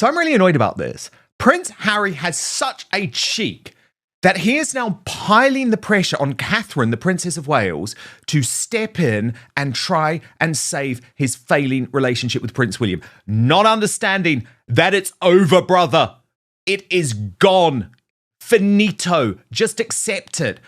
So I'm really annoyed about this. Prince Harry has such a cheek that he is now piling the pressure on Catherine, the Princess of Wales, to step in and try and save his failing relationship with Prince William. Not understanding that it's over, brother. It is gone. Finito. Just accept it.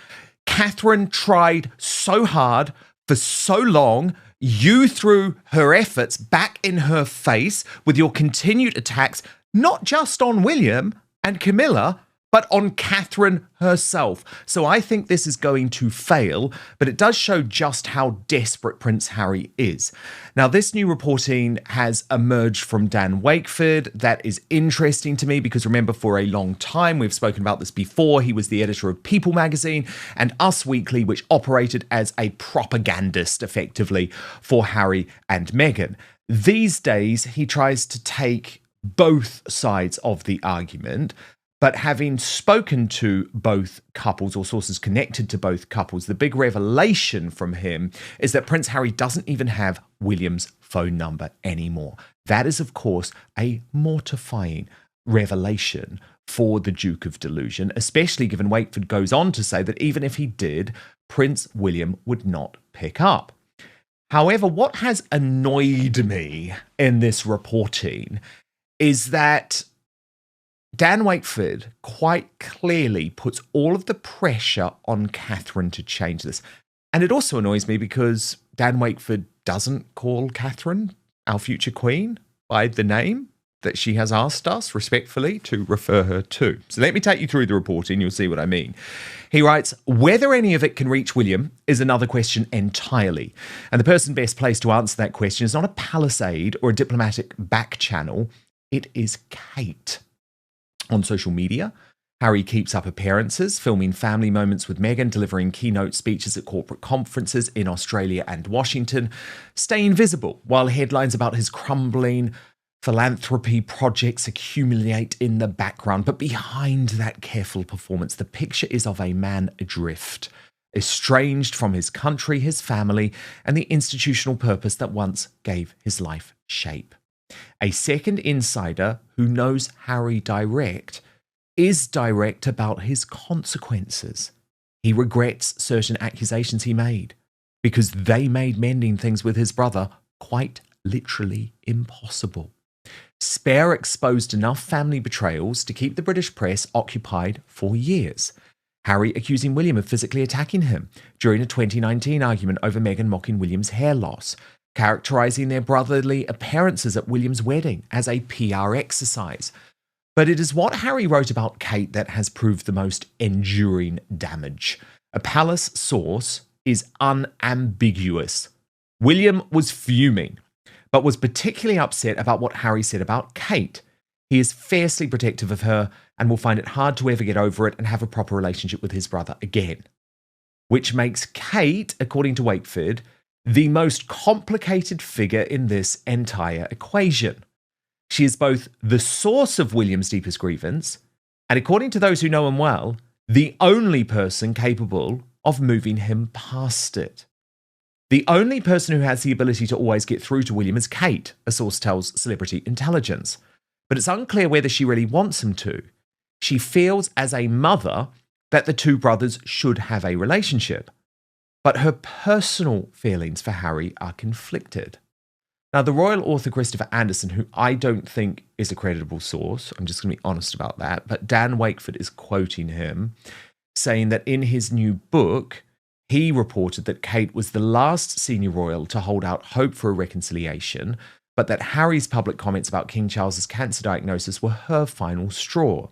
Catherine tried so hard for so long. You threw her efforts back in her face with your continued attacks, not just on William and Camilla, but on Catherine herself. So I think this is going to fail, but it does show just how desperate Prince Harry is. Now, this new reporting has emerged from Dan Wakeford. That is interesting to me because remember, for a long time, we've spoken about this before, he was the editor of People magazine and Us Weekly, which operated as a propagandist, effectively, for Harry and Meghan. These days, he tries to take both sides of the argument. But having spoken to both couples or sources connected to both couples, the big revelation from him is that Prince Harry doesn't even have William's phone number anymore. That is, of course, a mortifying revelation for the Duke of Delusion, especially given Wakeford goes on to say that even if he did, Prince William would not pick up. However, what has annoyed me in this reporting is that Dan Wakeford quite clearly puts all of the pressure on Catherine to change this. And it also annoys me because Dan Wakeford doesn't call Catherine, our future queen, by the name that she has asked us respectfully to refer her to. So let me take you through the reporting, you'll see what I mean. He writes, whether any of it can reach William is another question entirely. And the person best placed to answer that question is not a palisade or a diplomatic back channel, it is Kate. On social media, Harry keeps up appearances, filming family moments with Meghan, delivering keynote speeches at corporate conferences in Australia and Washington, staying visible while headlines about his crumbling philanthropy projects accumulate in the background. But behind that careful performance, the picture is of a man adrift, estranged from his country, his family, and the institutional purpose that once gave his life shape. A second insider who knows Harry direct is direct about his consequences. He regrets certain accusations he made because they made mending things with his brother quite literally impossible. Spare exposed enough family betrayals to keep the British press occupied for years. Harry accusing William of physically attacking him during a 2019 argument over Meghan mocking William's hair loss, characterising their brotherly appearances at William's wedding as a PR exercise. But it is what Harry wrote about Kate that has proved the most enduring damage. A palace source is unambiguous. William was fuming, but was particularly upset about what Harry said about Kate. He is fiercely protective of her and will find it hard to ever get over it and have a proper relationship with his brother again. Which makes Kate, according to Wakeford, the most complicated figure in this entire equation. She is both the source of William's deepest grievance, and according to those who know him well, the only person capable of moving him past it. The only person who has the ability to always get through to William is Kate, a source tells Celebrity Intelligence. But it's unclear whether she really wants him to. She feels as a mother that the two brothers should have a relationship. But her personal feelings for Harry are conflicted. Now, the royal author Christopher Anderson, who I don't think is a credible source, I'm just going to be honest about that, but Dan Wakeford is quoting him, saying that in his new book, he reported that Kate was the last senior royal to hold out hope for a reconciliation, but that Harry's public comments about King Charles's cancer diagnosis were her final straw.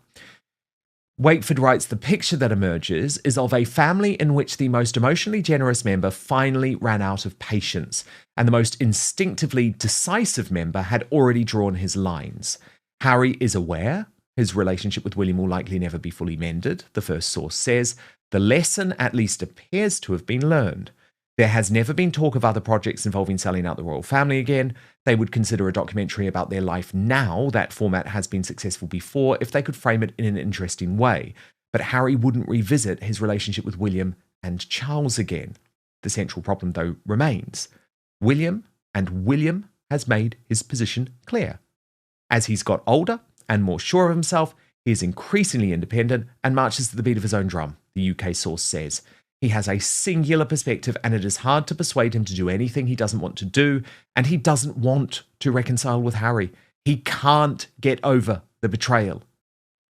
Wakeford writes, the picture that emerges is of a family in which the most emotionally generous member finally ran out of patience, and the most instinctively decisive member had already drawn his lines. Harry is aware his relationship with William will likely never be fully mended, the first source says. The lesson at least appears to have been learned. There has never been talk of other projects involving selling out the royal family again. They would consider a documentary about their life now. That format has been successful before if they could frame it in an interesting way. But Harry wouldn't revisit his relationship with William and Charles again. The central problem, though, remains. William has made his position clear. As he's got older and more sure of himself, he is increasingly independent and marches to the beat of his own drum, the UK source says. He has a singular perspective, and it is hard to persuade him to do anything he doesn't want to do, and he doesn't want to reconcile with Harry. He can't get over the betrayal.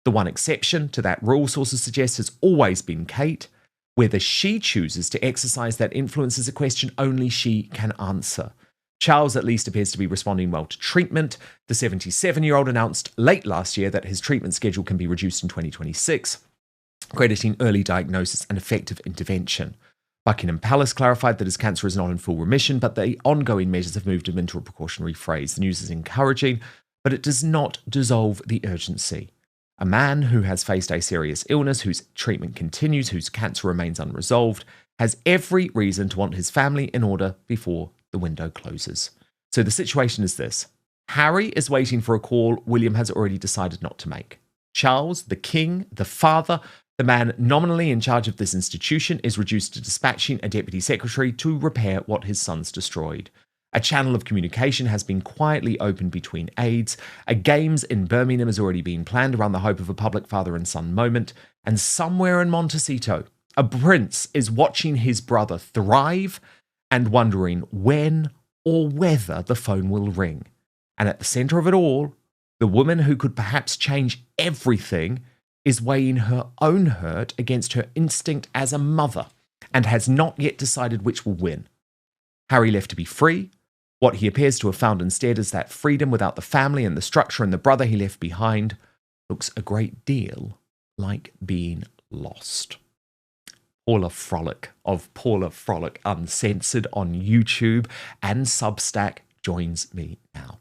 The one exception to that rule, sources suggest, has always been Kate. Whether she chooses to exercise that influence is a question only she can answer. Charles at least appears to be responding well to treatment. The 77-year-old announced late last year that his treatment schedule can be reduced in 2026, crediting early diagnosis and effective intervention. Buckingham Palace clarified that his cancer is not in full remission, but the ongoing measures have moved him into a precautionary phase. The news is encouraging, but it does not dissolve the urgency. A man who has faced a serious illness, whose treatment continues, whose cancer remains unresolved, has every reason to want his family in order before the window closes. So the situation is this. Harry is waiting for a call William has already decided not to make. Charles, the king, the father, the man nominally in charge of this institution, is reduced to dispatching a deputy secretary to repair what his sons destroyed. A channel of communication has been quietly opened between aides. A games in Birmingham has already been planned around the hope of a public father and son moment. And somewhere in Montecito, a prince is watching his brother thrive and wondering when or whether the phone will ring. And at the center of it all, the woman who could perhaps change everything is weighing her own hurt against her instinct as a mother and has not yet decided which will win. Harry left to be free. What he appears to have found instead is that freedom without the family and the structure and the brother he left behind looks a great deal like being lost. Paula Frolic of Paula Frolic Uncensored on YouTube and Substack joins me now.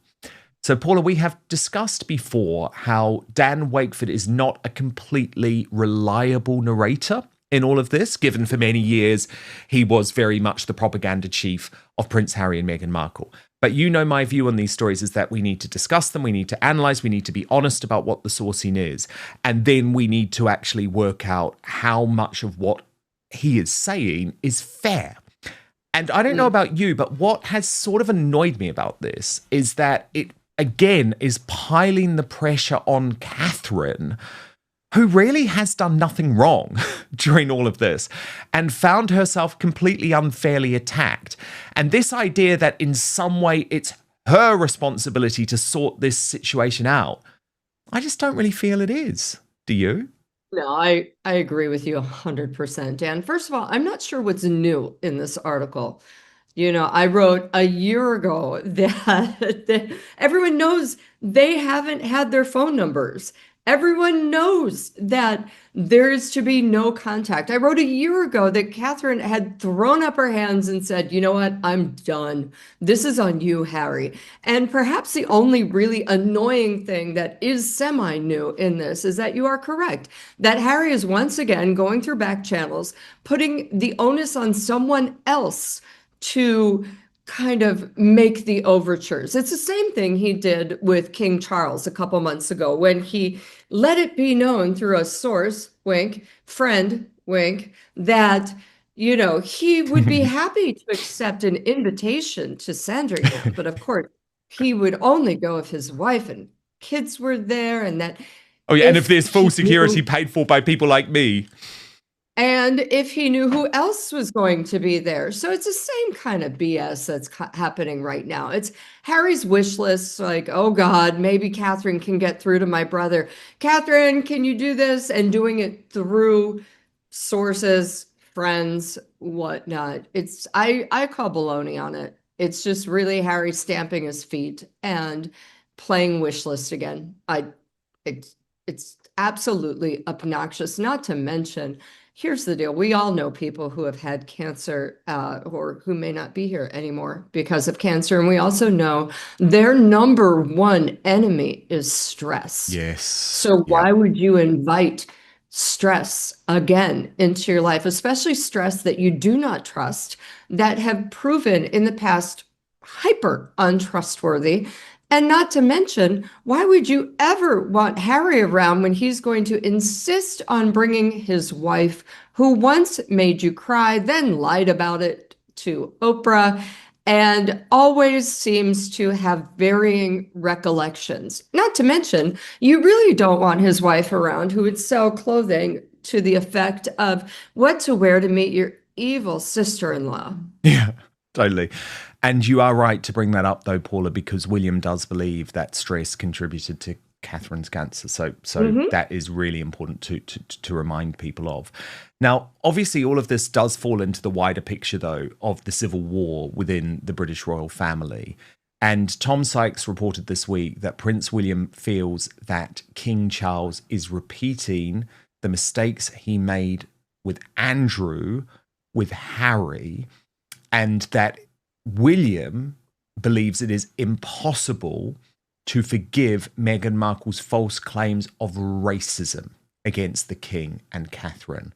So, Paula, we have discussed before how Dan Wakeford is not a completely reliable narrator in all of this, given for many years he was very much the propaganda chief of Prince Harry and Meghan Markle. But you know my view on these stories is that we need to discuss them, we need to analyze, we need to be honest about what the sourcing is, and then we need to actually work out how much of what he is saying is fair. And I don't know about you, but what has sort of annoyed me about this is that it, again, is piling the pressure on Catherine, who really has done nothing wrong during all of this and found herself completely unfairly attacked. And this idea that in some way it's her responsibility to sort this situation out, I just don't really feel it is. Do you? No, I agree with you 100%, Dan. First of all, I'm not sure what's new in this article. I wrote a year ago that everyone knows they haven't had their phone numbers. Everyone knows that there is to be no contact. I wrote a year ago that Catherine had thrown up her hands and said, you know what, I'm done. This is on you, Harry. And perhaps the only really annoying thing that is semi-new in this is that you are correct, that Harry is once again going through back channels, putting the onus on someone else to kind of make the overtures. It's the same thing he did with King Charles a couple months ago when he let it be known through a source, wink, friend, wink, that, he would be happy to accept an invitation to Sandringham. But of course, he would only go if his wife and kids were there, and that Oh, yeah. And if if there's full he security knew paid for by people like me. and if he knew who else was going to be there. So it's the same kind of BS that's happening right now. It's Harry's wish list, like, oh God, maybe Catherine can get through to my brother. Catherine, can you do this? And doing it through sources, friends, whatnot. I call baloney on it. It's just really Harry stamping his feet and playing wish list again. It's absolutely obnoxious, not to mention, here's the deal. We all know people who have had cancer or who may not be here anymore because of cancer. And we also know their number one enemy is stress. Yes. So Yep. why would you invite stress again into your life, especially stress that you do not trust, that have proven in the past hyper untrustworthy? And not to mention, why would you ever want Harry around when he's going to insist on bringing his wife, who once made you cry, then lied about it to Oprah, and always seems to have varying recollections. Not to mention, you really don't want his wife around who would sell clothing to the effect of what to wear to meet your evil sister-in-law. Yeah, totally. And you are right to bring that up, though, Paula, because William does believe that stress contributed to Catherine's cancer. So that is really important to remind people of. Now, obviously, all of this does fall into the wider picture, though, of the civil war within the British royal family. And Tom Sykes reported this week that Prince William feels that King Charles is repeating the mistakes he made with Andrew, with Harry, and that William believes it is impossible to forgive Meghan Markle's false claims of racism against the King and Catherine.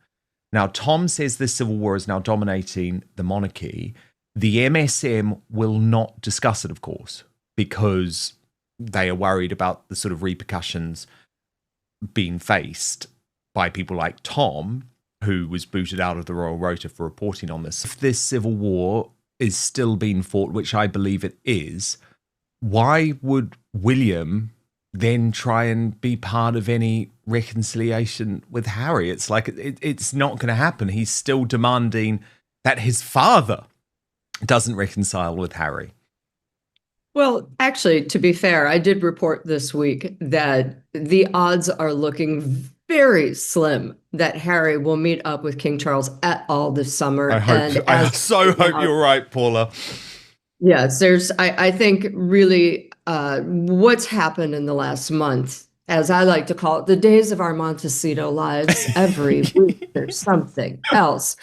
Now, Tom says this civil war is now dominating the monarchy. The MSM will not discuss it, of course, because they are worried about the sort of repercussions being faced by people like Tom, who was booted out of the Royal Rota for reporting on this. If this civil war is still being fought, which I believe it is, why would William then try and be part of any reconciliation with Harry? It's like it's not going to happen. He's still demanding that his father doesn't reconcile with Harry. Well, actually, to be fair, I did report this week that the odds are looking very slim that Harry will meet up with King Charles at all this summer. I so hope you're right, Paula. Yes, I think really what's happened in the last month, as I like to call it, the days of our Montecito lives, every week there's something else.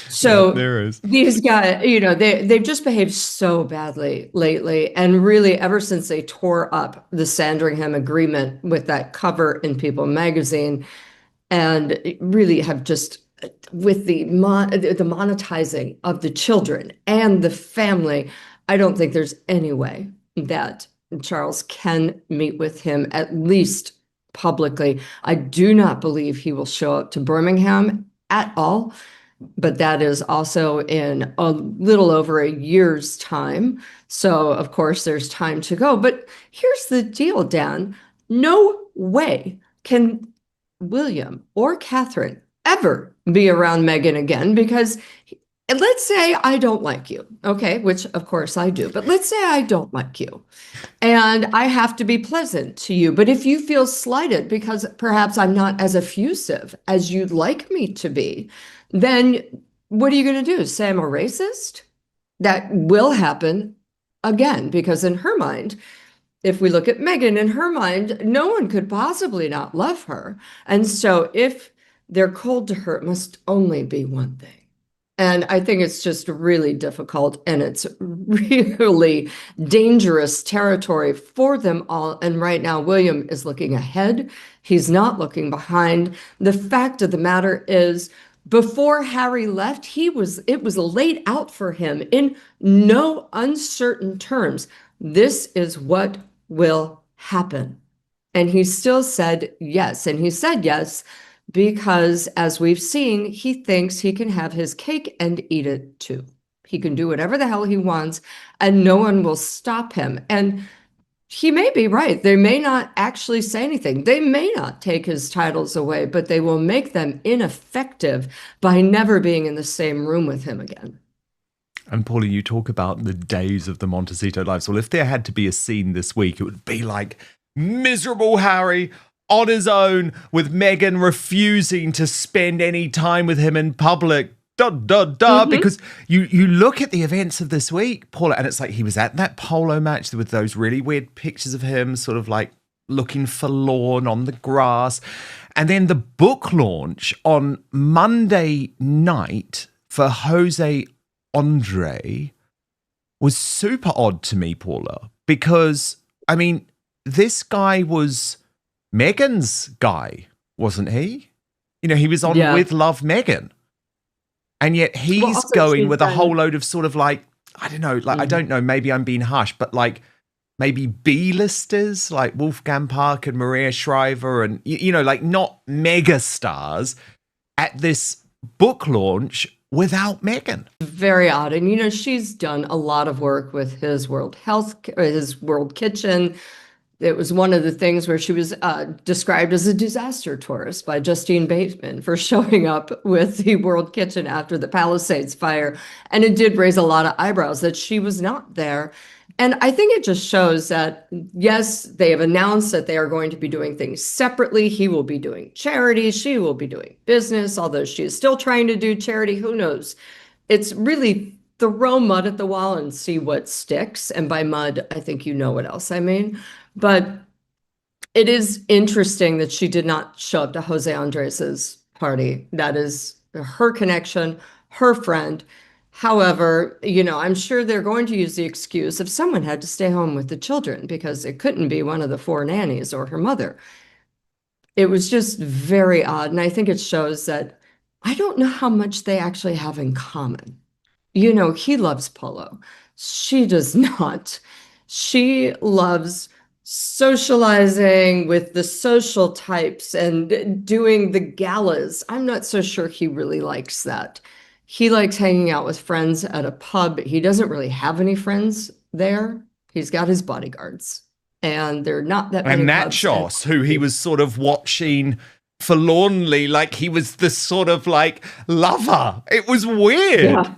So yeah, there is. These guys, they've just behaved so badly lately. And really, ever since they tore up the Sandringham Agreement with that cover in People magazine, and really have just, with the monetizing of the children and the family, I don't think there's any way that Charles can meet with him, at least publicly. I do not believe he will show up to Birmingham at all, but that is also in a little over a year's time. So, of course, there's time to go. But here's the deal, Dan. No way can William or Catherine ever be around Meghan again, because let's say I don't like you, okay, which of course I do, but let's say I don't like you and I have to be pleasant to you. But if you feel slighted because perhaps I'm not as effusive as you'd like me to be, then what are you going to do? Say I'm a racist? That will happen again, because in her mind, if we look at Meghan, in her mind, no one could possibly not love her. And so if they're cold to her, it must only be one thing. And I think it's just really difficult, and it's really dangerous territory for them all. And right now, William is looking ahead. He's not looking behind. The fact of the matter is, before Harry left, it was laid out for him in no uncertain terms. This is what will happen. And he still said yes. And he said yes because, as we've seen, he thinks he can have his cake and eat it too. He can do whatever the hell he wants, and no one will stop him. And he may be right. They may not actually say anything. They may not take his titles away, but they will make them ineffective by never being in the same room with him again. And Paula, you talk about the days of the Montecito lives. Well, if there had to be a scene this week, it would be like miserable Harry on his own with Meghan refusing to spend any time with him in public. Because you look at the events of this week, Paula, and it's like he was at that polo match with those really weird pictures of him sort of like looking forlorn on the grass. And then the book launch on Monday night for Jose Andre was super odd to me, Paula, because, I mean, this guy was Meghan's guy, wasn't he? You know, he was on With Love Meghan. And yet he's going with a whole load of sort of like, I don't know, like, I don't know, maybe I'm being harsh, but like maybe B-listers like Wolfgang Park and Maria Shriver and, you know, like not mega stars at this book launch without Meghan. Very odd. And, she's done a lot of work with his his World Kitchen. It was one of the things where she was described as a disaster tourist by Justine Bateman for showing up with the World Kitchen after the Palisades fire. And it did raise a lot of eyebrows that she was not there. And I think it just shows that, yes, they have announced that they are going to be doing things separately. He will be doing charity. She will be doing business, although she is still trying to do charity. Who knows? It's really throw mud at the wall and see what sticks. And by mud, I think you know what else I mean. But it is interesting that she did not show up to Jose Andres's party. That is her connection, her friend. However, I'm sure they're going to use the excuse if someone had to stay home with the children because it couldn't be one of the 4 nannies or her mother. It was just very odd. And I think it shows that I don't know how much they actually have in common. He loves polo. She does not. She loves socializing with the social types and doing the galas. I'm not so sure he really likes that. He likes hanging out with friends at a pub. He doesn't really have any friends there. He's got his bodyguards, and they're not that many. And Nachos, who he was sort of watching forlornly, like he was the sort of like lover. It was weird. Yeah.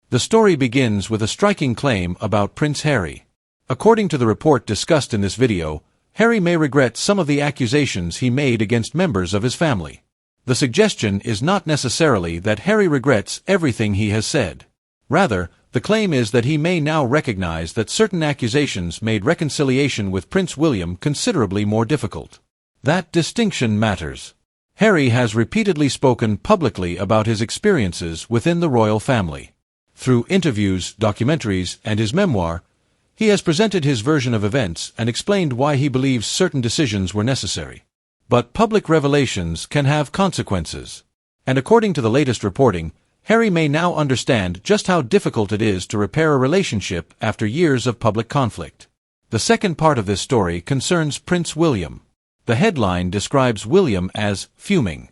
The story begins with a striking claim about Prince Harry. According to the report discussed in this video, Harry may regret some of the accusations he made against members of his family. The suggestion is not necessarily that Harry regrets everything he has said. Rather, the claim is that he may now recognize that certain accusations made reconciliation with Prince William considerably more difficult. That distinction matters. Harry has repeatedly spoken publicly about his experiences within the royal family. Through interviews, documentaries, and his memoir, he has presented his version of events and explained why he believes certain decisions were necessary. But public revelations can have consequences. And according to the latest reporting, Harry may now understand just how difficult it is to repair a relationship after years of public conflict. The second part of this story concerns Prince William. The headline describes William as fuming.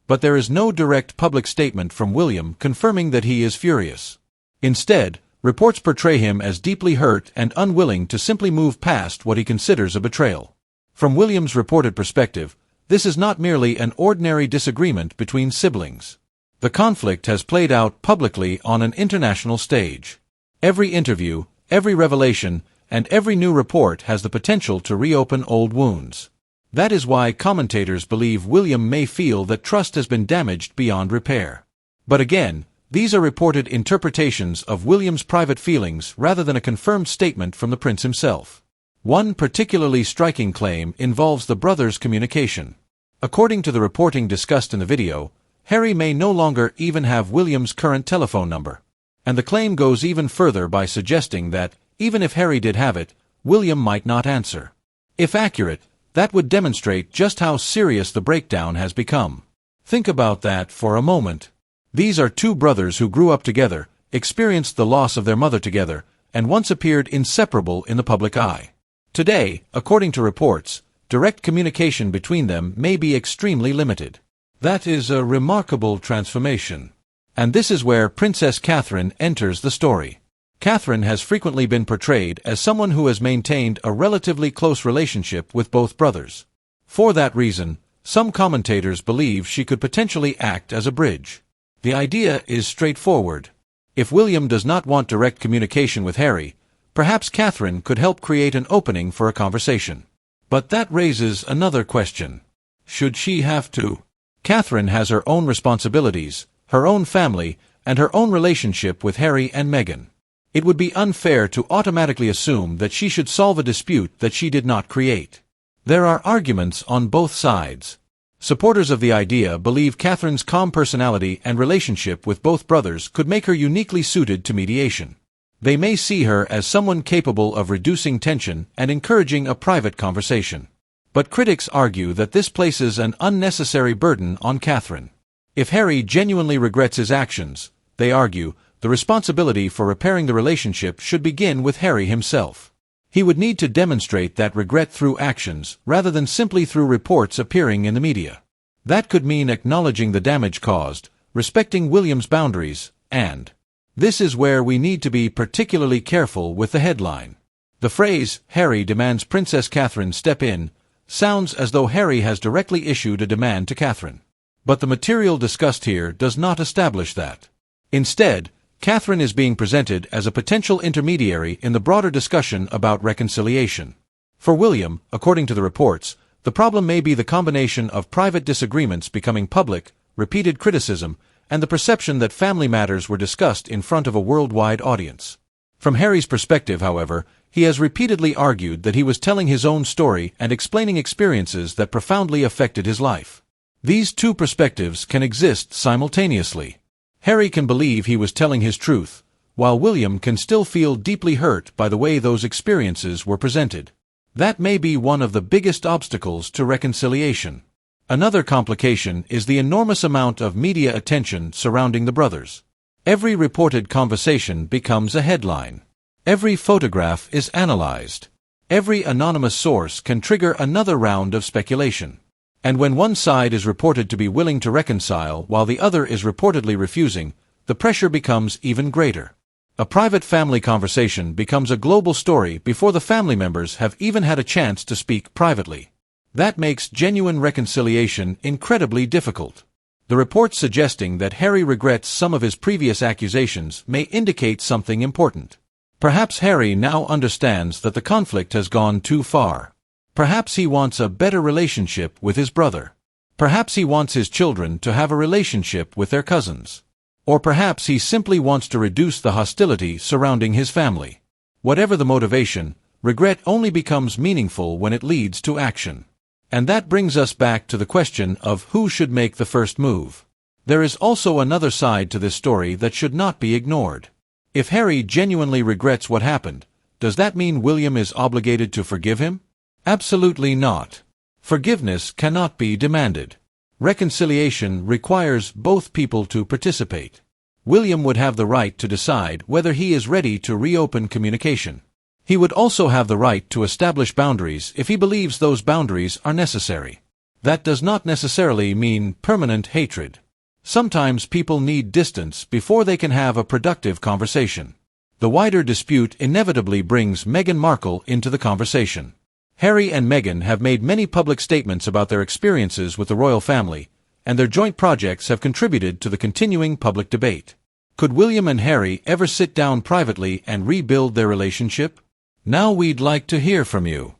But there is no direct public statement from William confirming that he is furious. Instead, reports portray him as deeply hurt and unwilling to simply move past what he considers a betrayal. From William's reported perspective, this is not merely an ordinary disagreement between siblings. The conflict has played out publicly on an international stage. Every interview, every revelation, and every new report has the potential to reopen old wounds. That is why commentators believe William may feel that trust has been damaged beyond repair. But again, these are reported interpretations of William's private feelings rather than a confirmed statement from the prince himself. One particularly striking claim involves the brothers' communication. According to the reporting discussed in the video, Harry may no longer even have William's current telephone number. And the claim goes even further by suggesting that, even if Harry did have it, William might not answer. If accurate, that would demonstrate just how serious the breakdown has become. Think about that for a moment. These are 2 brothers who grew up together, experienced the loss of their mother together, and once appeared inseparable in the public eye. Today, according to reports, direct communication between them may be extremely limited. That is a remarkable transformation. And this is where Princess Catherine enters the story. Catherine has frequently been portrayed as someone who has maintained a relatively close relationship with both brothers. For that reason, some commentators believe she could potentially act as a bridge. The idea is straightforward. If William does not want direct communication with Harry, perhaps Catherine could help create an opening for a conversation. But that raises another question. Should she have to? Catherine has her own responsibilities, her own family, and her own relationship with Harry and Meghan. It would be unfair to automatically assume that she should solve a dispute that she did not create. There are arguments on both sides. Supporters of the idea believe Catherine's calm personality and relationship with both brothers could make her uniquely suited to mediation. They may see her as someone capable of reducing tension and encouraging a private conversation. But critics argue that this places an unnecessary burden on Catherine. If Harry genuinely regrets his actions, they argue, the responsibility for repairing the relationship should begin with Harry himself. He would need to demonstrate that regret through actions, rather than simply through reports appearing in the media. That could mean acknowledging the damage caused, respecting William's boundaries, and this is where we need to be particularly careful with the headline. The phrase, Harry demands Princess Catherine step in, sounds as though Harry has directly issued a demand to Catherine. But the material discussed here does not establish that. Instead, Catherine is being presented as a potential intermediary in the broader discussion about reconciliation. For William, according to the reports, the problem may be the combination of private disagreements becoming public, repeated criticism, and the perception that family matters were discussed in front of a worldwide audience. From Harry's perspective, however, he has repeatedly argued that he was telling his own story and explaining experiences that profoundly affected his life. These two perspectives can exist simultaneously. Harry can believe he was telling his truth, while William can still feel deeply hurt by the way those experiences were presented. That may be one of the biggest obstacles to reconciliation. Another complication is the enormous amount of media attention surrounding the brothers. Every reported conversation becomes a headline. Every photograph is analyzed. Every anonymous source can trigger another round of speculation. And when one side is reported to be willing to reconcile while the other is reportedly refusing, the pressure becomes even greater. A private family conversation becomes a global story before the family members have even had a chance to speak privately. That makes genuine reconciliation incredibly difficult. The reports suggesting that Harry regrets some of his previous accusations may indicate something important. Perhaps Harry now understands that the conflict has gone too far. Perhaps he wants a better relationship with his brother. Perhaps he wants his children to have a relationship with their cousins. Or perhaps he simply wants to reduce the hostility surrounding his family. Whatever the motivation, regret only becomes meaningful when it leads to action. And that brings us back to the question of who should make the first move. There is also another side to this story that should not be ignored. If Harry genuinely regrets what happened, does that mean William is obligated to forgive him? Absolutely not. Forgiveness cannot be demanded. Reconciliation requires both people to participate. William would have the right to decide whether he is ready to reopen communication. He would also have the right to establish boundaries if he believes those boundaries are necessary. That does not necessarily mean permanent hatred. Sometimes people need distance before they can have a productive conversation. The wider dispute inevitably brings Meghan Markle into the conversation. Harry and Meghan have made many public statements about their experiences with the royal family, and their joint projects have contributed to the continuing public debate. Could William and Harry ever sit down privately and rebuild their relationship? Now we'd like to hear from you.